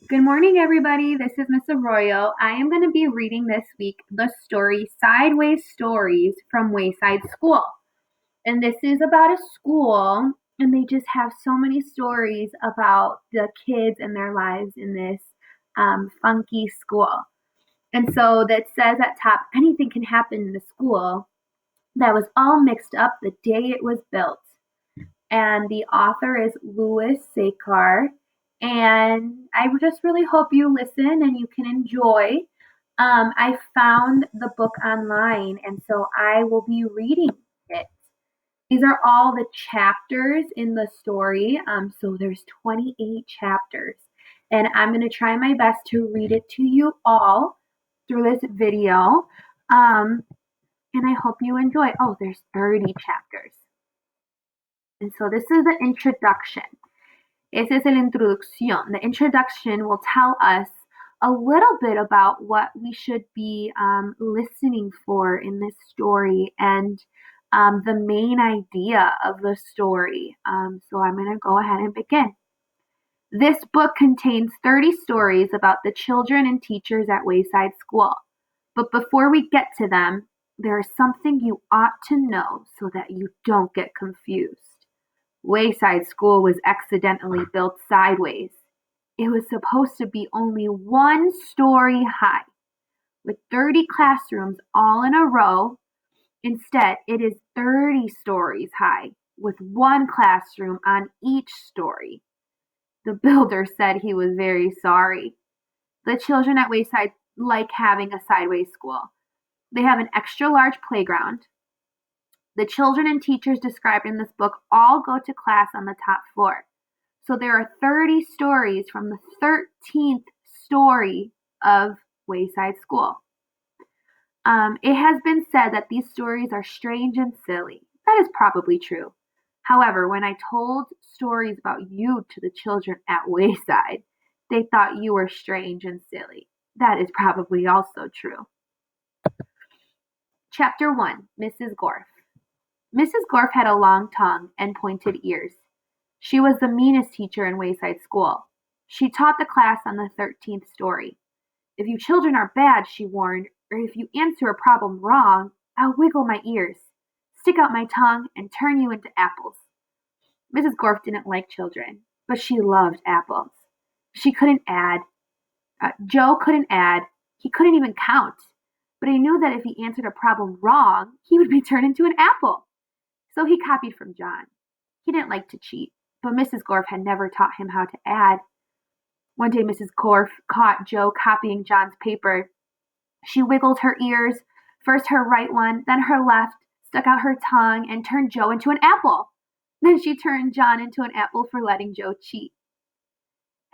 Good morning, everybody. This is Miss Arroyo. I am going to be reading this week the story Sideways Stories from Wayside School. And this is about a school, and they just have so many stories about the kids and their lives in this funky school. And so that says at top, anything can happen in the school that was all mixed up the day it was built. And the author is Louis Sachar. And I just really hope you listen and you can enjoy. I found the book online, and so I will be reading it. These are all the chapters in the story. So there's 28 chapters, and I'm going to try my best to read it to you all through this video. And I hope you enjoy. Oh, there's 30 chapters. And so this is the introduction. Esa es la introducción. The introduction will tell us a little bit about what we should be listening for in this story and the main idea of the story. So I'm going to go ahead and begin. This book contains 30 stories about the children and teachers at Wayside School. But before we get to them, there is something you ought to know so that you don't get confused. Wayside School was accidentally built sideways. It was supposed to be only one story high, with 30 classrooms all in a row. Instead, it is 30 stories high, with one classroom on each story. The builder said he was very sorry. The children at Wayside like having a sideways school. They have an extra large playground. The children and teachers described in this book all go to class on the top floor. So there are 30 stories from the 13th story of Wayside School. It has been said that these stories are strange and silly. That is probably true. However, when I told stories about you to the children at Wayside, they thought you were strange and silly. That is probably also true. Chapter 1, Mrs. Gorf. Mrs. Gorf had a long tongue and pointed ears. She was the meanest teacher in Wayside School. She taught the class on the 13th story. If you children are bad, she warned, or if you answer a problem wrong, I'll wiggle my ears, stick out my tongue, and turn you into apples. Mrs. Gorf didn't like children, but she loved apples. She couldn't add. Joe couldn't add. He couldn't even count. But he knew that if he answered a problem wrong, he would be turned into an apple. So he copied from John. He didn't like to cheat, but Mrs. Gorf had never taught him how to add. One day Mrs. Gorf caught Joe copying John's paper. She wiggled her ears, first her right one, then her left, stuck out her tongue, and turned Joe into an apple. Then she turned John into an apple for letting Joe cheat.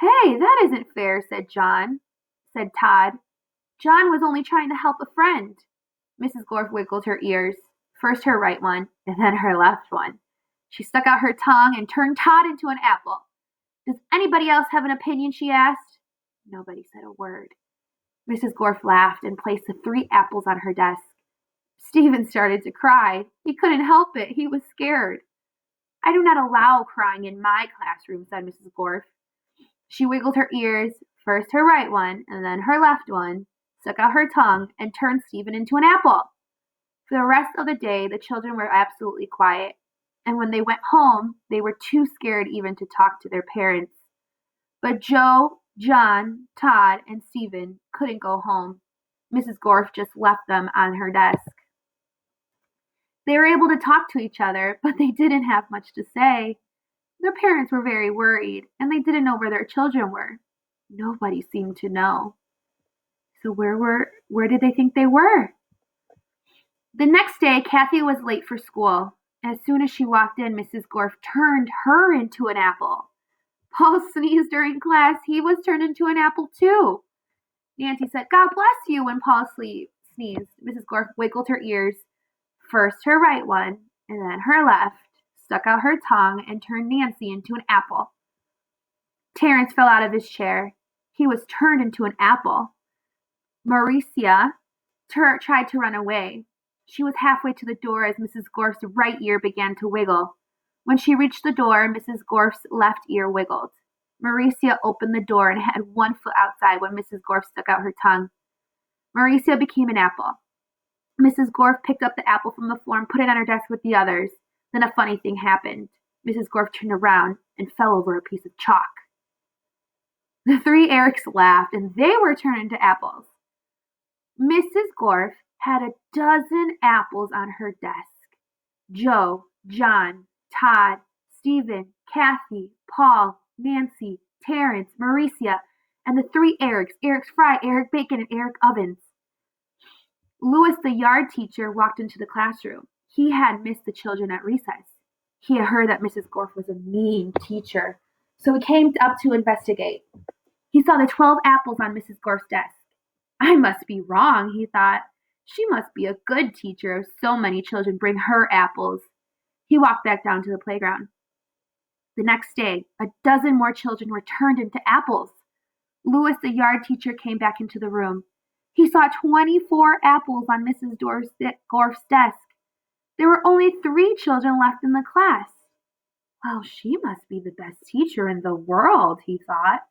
Hey, that isn't fair, said Todd. John was only trying to help a friend. Mrs. Gorf wiggled her ears, first her right one, and then her left one. She stuck out her tongue and turned Todd into an apple. Does anybody else have an opinion, she asked. Nobody said a word. Mrs. Gorf laughed and placed the 3 apples on her desk. Stephen started to cry. He couldn't help it. He was scared. I do not allow crying in my classroom, said Mrs. Gorf. She wiggled her ears, first her right one, and then her left one, stuck out her tongue, and turned Stephen into an apple. For the rest of the day, the children were absolutely quiet, and when they went home, they were too scared even to talk to their parents. But Joe, John, Todd, and Stephen couldn't go home. Mrs. Gorf just left them on her desk. They were able to talk to each other, but they didn't have much to say. Their parents were very worried, and they didn't know where their children were. Nobody seemed to know. So where did they think they were? The next day, Kathy was late for school. As soon as she walked in, Mrs. Gorf turned her into an apple. Paul sneezed during class. He was turned into an apple too. Nancy said, God bless you, when Paul sneezed. Mrs. Gorf wiggled her ears, first her right one, and then her left, stuck out her tongue, and turned Nancy into an apple. Terrence fell out of his chair. He was turned into an apple. Mauricia tried to run away. She was halfway to the door as Mrs. Gorf's right ear began to wiggle. When she reached the door, Mrs. Gorf's left ear wiggled. Mauricia opened the door and had one foot outside when Mrs. Gorf stuck out her tongue. Mauricia became an apple. Mrs. Gorf picked up the apple from the floor and put it on her desk with the others. Then a funny thing happened. Mrs. Gorf turned around and fell over a piece of chalk. The three Erics laughed, and they were turned into apples. Mrs. Gorf had a dozen apples on her desk. Joe, John, Todd, Stephen, Kathy, Paul, Nancy, Terrence, Mauricia, and the three Erics, Eric Fry, Eric Bacon, and Eric Ovens. Louis, the yard teacher, walked into the classroom. He had missed the children at recess. He had heard that Mrs. Gorf was a mean teacher, so he came up to investigate. He saw the 12 apples on Mrs. Gorf's desk. I must be wrong, he thought. She must be a good teacher if so many children bring her apples. He walked back down to the playground. The next day, a dozen more children were turned into apples. Louis, the yard teacher, came back into the room. He saw 24 apples on Mrs. Gorf's desk. There were only 3 children left in the class. Well, she must be the best teacher in the world, he thought.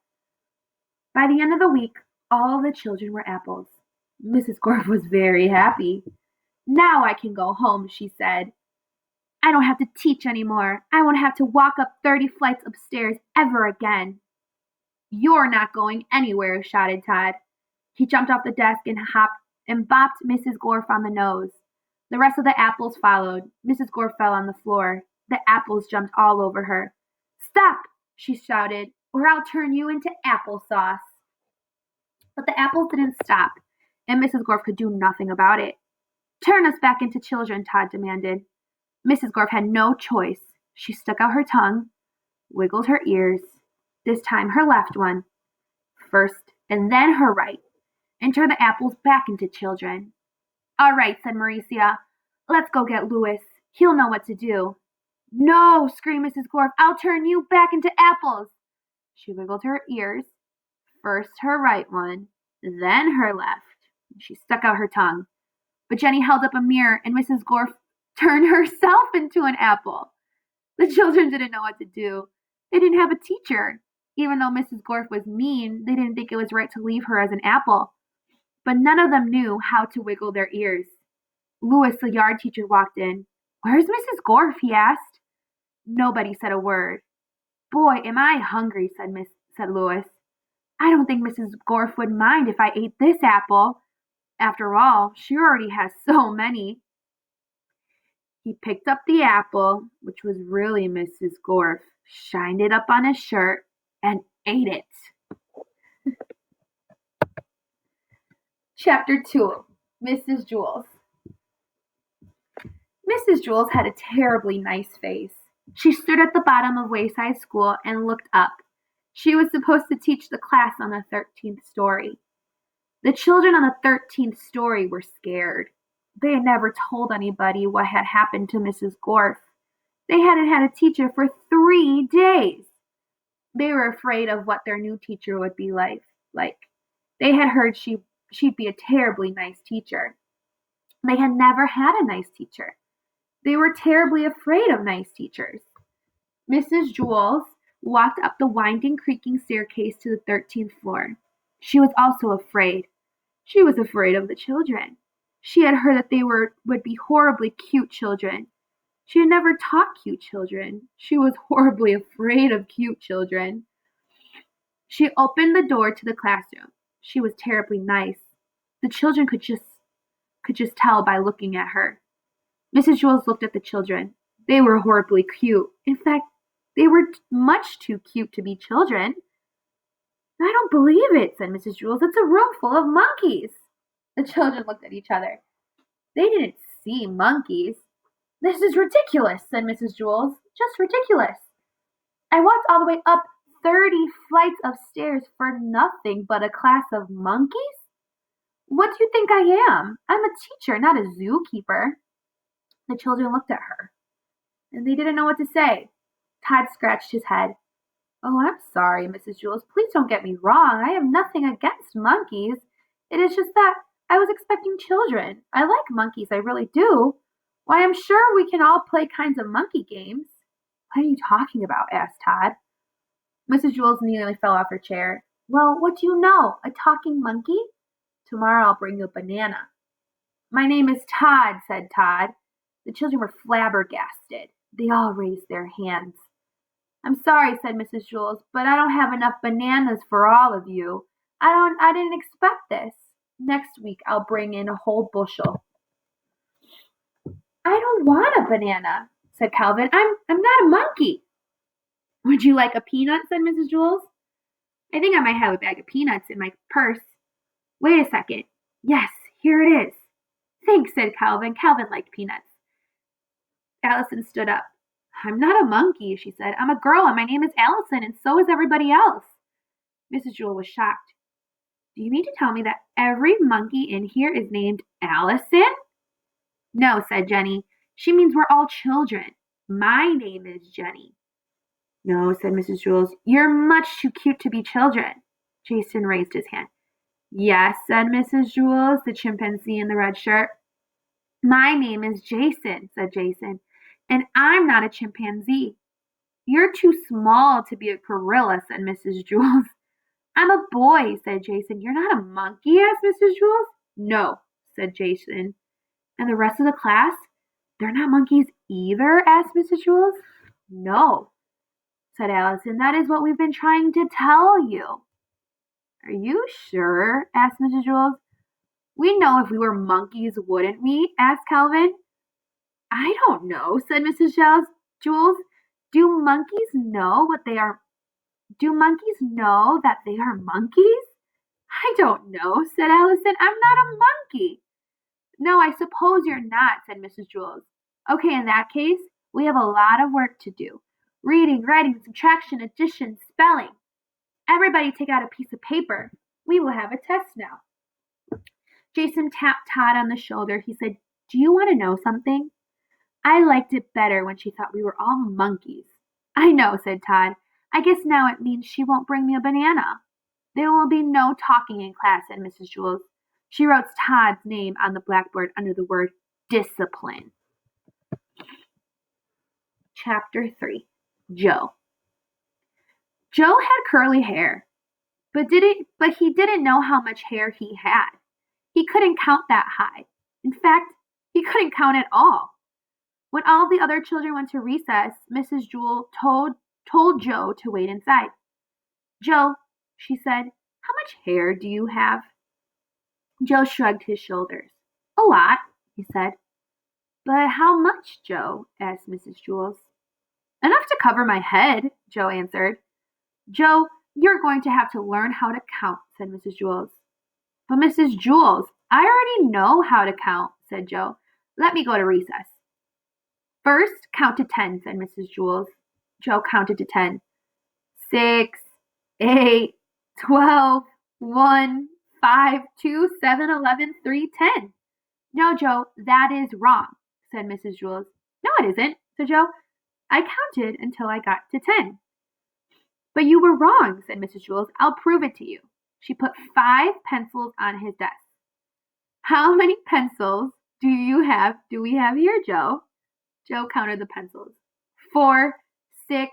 By the end of the week, all the children were apples. Mrs. Gorf was very happy. Now I can go home, she said. I don't have to teach anymore. I won't have to walk up 30 flights of stairs ever again. You're not going anywhere, shouted Todd. He jumped off the desk and bopped Mrs. Gorf on the nose. The rest of the apples followed. Mrs. Gorf fell on the floor. The apples jumped all over her. Stop, she shouted, or I'll turn you into applesauce. But the apples didn't stop, and Mrs. Gorf could do nothing about it. Turn us back into children, Todd demanded. Mrs. Gorf had no choice. She stuck out her tongue, wiggled her ears, this time her left one, first and then her right, and turned the apples back into children. All right, said Mauricia. Let's go get Louis. He'll know what to do. No, screamed Mrs. Gorf. I'll turn you back into apples. She wiggled her ears, first her right one, then her left. She stuck out her tongue. But Jenny held up a mirror, and Mrs. Gorf turned herself into an apple. The children didn't know what to do. They didn't have a teacher. Even though Mrs. Gorf was mean, they didn't think it was right to leave her as an apple. But none of them knew how to wiggle their ears. Louis, the yard teacher, walked in. Where's Mrs. Gorf? He asked. Nobody said a word. Boy, am I hungry, said Louis. I don't think Mrs. Gorf would mind if I ate this apple. After all, she already has so many. He picked up the apple, which was really Mrs. Gorf, shined it up on his shirt, and ate it. Chapter 2. Mrs. Jules. Mrs. Jules had a terribly nice face. She stood at the bottom of Wayside School and looked up. She was supposed to teach the class on the 13th story. The children on the 13th story were scared. They had never told anybody what had happened to Mrs. Gorf. They hadn't had a teacher for 3 days. They were afraid of what their new teacher would be like. They had heard she'd be a terribly nice teacher. They had never had a nice teacher. They were terribly afraid of nice teachers. Mrs. Jules walked up the winding, creaking staircase to the 13th floor. She was also afraid. She was afraid of the children. She had heard that they would be horribly cute children. She had never taught cute children. She was horribly afraid of cute children. She opened the door to the classroom. She was terribly nice. The children could just tell by looking at her. Mrs. Jules looked at the children. They were horribly cute. In fact, they were much too cute to be children. I don't believe it, said Mrs. Jules. It's a room full of monkeys. The children looked at each other. They didn't see monkeys. This is ridiculous, said Mrs. Jules. Just ridiculous. I walked all the way up 30 flights of stairs for nothing but a class of monkeys? What do you think I am? I'm a teacher, not a zookeeper. The children looked at her, and they didn't know what to say. Todd scratched his head. Oh, I'm sorry, Mrs. Jules. Please don't get me wrong. I have nothing against monkeys. It is just that I was expecting children. I like monkeys, I really do. Why, I'm sure we can all play kinds of monkey games. What are you talking about? Asked Todd. Mrs. Jules nearly fell off her chair. Well, what do you know? A talking monkey? Tomorrow I'll bring you a banana. My name is Todd, said Todd. The children were flabbergasted. They all raised their hands. I'm sorry, said Mrs. Jules, but I don't have enough bananas for all of you. I didn't expect this. Next week I'll bring in a whole bushel. I don't want a banana, said Calvin. I'm not a monkey. Would you like a peanut, said Mrs. Jules. I think I might have a bag of peanuts in my purse. Wait a second. Yes, here it is. Thanks, said Calvin. Calvin liked peanuts. Allison stood up. I'm not a monkey, she said. I'm a girl, and my name is Allison, and so is everybody else. Mrs. Jewell was shocked. Do you mean to tell me that every monkey in here is named Allison? No, said Jenny. She means we're all children. My name is Jenny. No, said Mrs. Jules. You're much too cute to be children. Jason raised his hand. Yes, said Mrs. Jules, the chimpanzee in the red shirt. My name is Jason, said Jason, and I'm not a chimpanzee. You're too small to be a gorilla, said Mrs. Jules. I'm a boy, said Jason. You're not a monkey, asked Mrs. Jules. No, said Jason. And the rest of the class? They're not monkeys either, asked Mrs. Jules. No, said Allison. That is what we've been trying to tell you. Are you sure? Asked Mrs. Jules. We know if we were monkeys, wouldn't we? Asked Calvin. I don't know, said Mrs. Jules. Do monkeys know what they are? Do monkeys know that they are monkeys? I don't know, said Allison. I'm not a monkey. No, I suppose you're not, said Mrs. Jules. Okay, in that case, we have a lot of work to do. Reading, writing, subtraction, addition, spelling. Everybody take out a piece of paper. We will have a test now. Jason tapped Todd on the shoulder. He said, Do you want to know something? I liked it better when she thought we were all monkeys. I know, said Todd. I guess now it means she won't bring me a banana. There will be no talking in class, said Mrs. Jules. She wrote Todd's name on the blackboard under the word discipline. Chapter 3. Joe. Joe had curly hair, but he didn't know how much hair he had. He couldn't count that high. In fact, he couldn't count at all. When all the other children went to recess, Mrs. Jewell told Joe to wait inside. Joe, she said, how much hair do you have? Joe shrugged his shoulders. A lot, he said. But how much, Joe? Asked Mrs. Jules. Enough to cover my head, Joe answered. Joe, you're going to have to learn how to count, said Mrs. Jules. But Mrs. Jules, I already know how to count, said Joe. Let me go to recess. First, count to 10, said Mrs. Jules. Joe counted to 10. 6, 8, 12, 1, 5, 2, 7, 11, 3, 10. No, Joe, that is wrong, said Mrs. Jules. No, it isn't, said Joe. I counted until I got to 10. But you were wrong, said Mrs. Jules. I'll prove it to you. She put 5 pencils on his desk. How many pencils do we have here, Joe? Joe counted the pencils. 4, 6,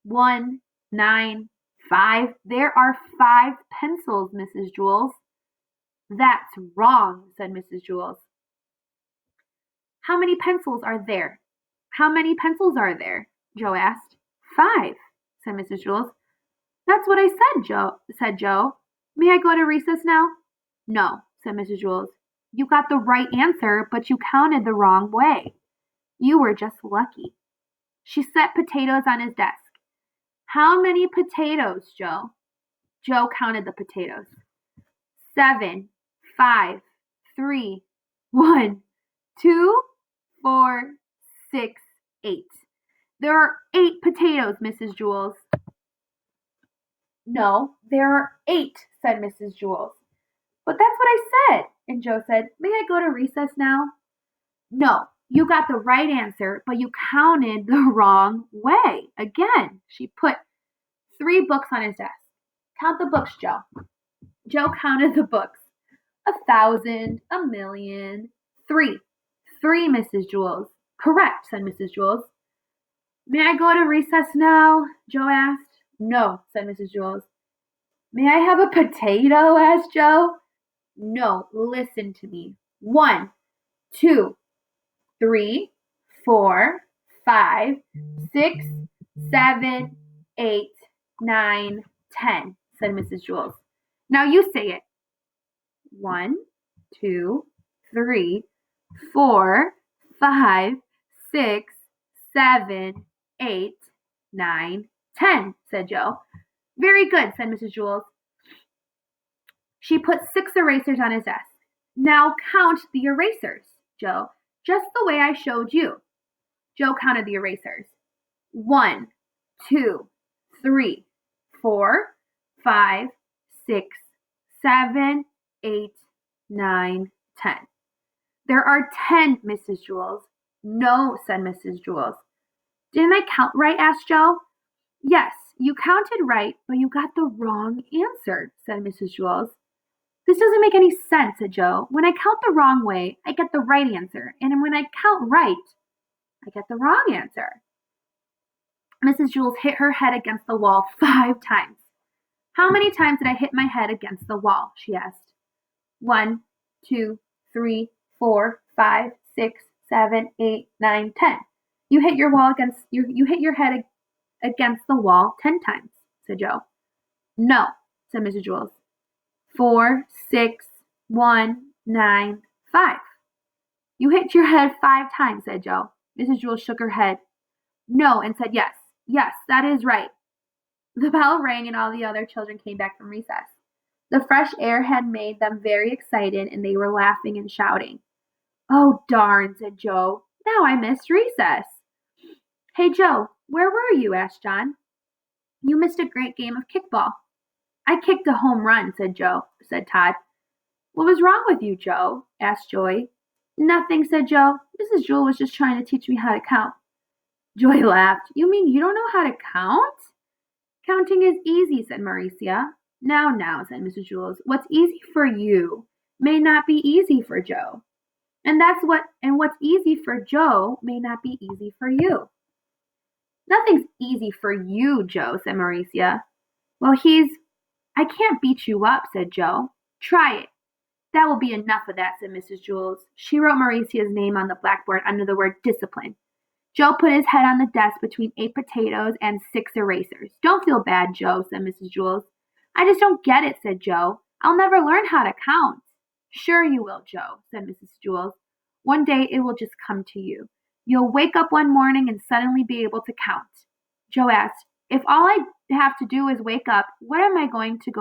1, 9, 5. There are 5 pencils, Mrs. Jules. That's wrong, said Mrs. Jules. How many pencils are there? How many pencils are there? Joe asked. 5, said Mrs. Jules. That's what I said, Joe. May I go to recess now? No, said Mrs. Jules. You got the right answer, but you counted the wrong way. You were just lucky. She set potatoes on his desk. How many potatoes, Joe? Joe counted the potatoes. 7, 5, 3, 1, 2, 4, 6, 8. There are 8 potatoes, Mrs. Jules. No, there are 8, said Mrs. Jules. But that's what I said. And Joe said, May I go to recess now? No, you got the right answer, but you counted the wrong way. Again, she put 3 books on his desk. Count the books, Joe. Joe counted the books. 1,000, 1,000,000, 3. 3, Mrs. Jules. Correct, said Mrs. Jules. May I go to recess now? Joe asked. No, said Mrs. Jules. May I have a potato? Asked Joe. No, listen to me. 1, 2, 3, 4, 5, 6, 7, 8, 9, 10, said Mrs. Jules. Now you say it. 1, 2, 3, 4, 5, 6, 7, 8, 9, 10, said Joe. Very good, said Mrs. Jules. She put 6 erasers on his desk. Now count the erasers, Joe, just the way I showed you. Joe counted the erasers. 1, 2, 3, 4, 5, 6, 7, 8, 9, 10. There are 10, Mrs. Jules. No, said Mrs. Jules. Didn't I count right? Asked Joe. Yes, you counted right, but you got the wrong answer, said Mrs. Jules. This doesn't make any sense, said Joe. When I count the wrong way, I get the right answer. And when I count right, I get the wrong answer. Mrs. Jules hit her head against the wall 5 times. How many times did I hit my head against the wall? She asked. 1, 2, 3, 4, 5, 6, 7, 8, 9, 10. You hit your head against the wall 10 times, said Joe. No, said Mrs. Jules. 4, 6, 1, 9, 5. You hit your head 5 times, said Joe. Mrs. Jules shook her head no and said yes. Yes, that is right. The bell rang and all the other children came back from recess. The fresh air had made them very excited and they were laughing and shouting. Oh, darn, said Joe. Now I missed recess. Hey, Joe, where were you? Asked John. You missed a great game of kickball. I kicked a home run, said Todd. What was wrong with you, Joe? Asked Joy. Nothing, said Joe. Mrs. Jewel was just trying to teach me how to count. Joy laughed. You mean you don't know how to count? Counting is easy, said Mauricia. Now, said Mrs. Jules. What's easy for you may not be easy for Joe. And what's easy for Joe may not be easy for you. Nothing's easy for you, Joe, said Mauricia. Well, I can't beat you up, said Joe. Try it. That will be enough of that, said Mrs. Jules. She wrote Mauricia's name on the blackboard under the word discipline. Joe put his head on the desk between 8 potatoes and 6 erasers. Don't feel bad, Joe, said Mrs. Jules. I just don't get it, said Joe. I'll never learn how to count. Sure you will, Joe, said Mrs. Jules. One day it will just come to you. You'll wake up one morning and suddenly be able to count. Joe asked, if all I have to do is wake up, what am I going to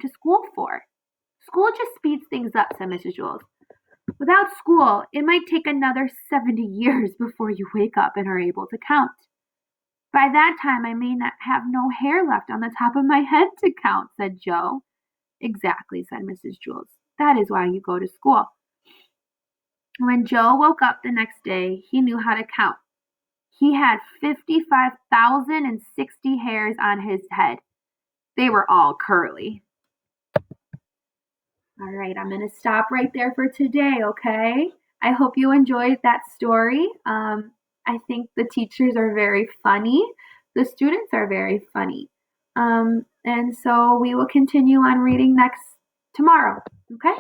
school for? School just speeds things up, said Mrs. Jules. Without school, it might take another 70 years before you wake up and are able to count. By that time, I may not have no hair left on the top of my head to count, said Joe. Exactly, said Mrs. Jules. That is why you go to school. When Joe woke up the next day, he knew how to count. He had 55,060 hairs on his head. They were all curly. All right, I'm going to stop right there for today, okay? I hope you enjoyed that story. I think the teachers are very funny. The students are very funny. And so we will continue on reading tomorrow, okay?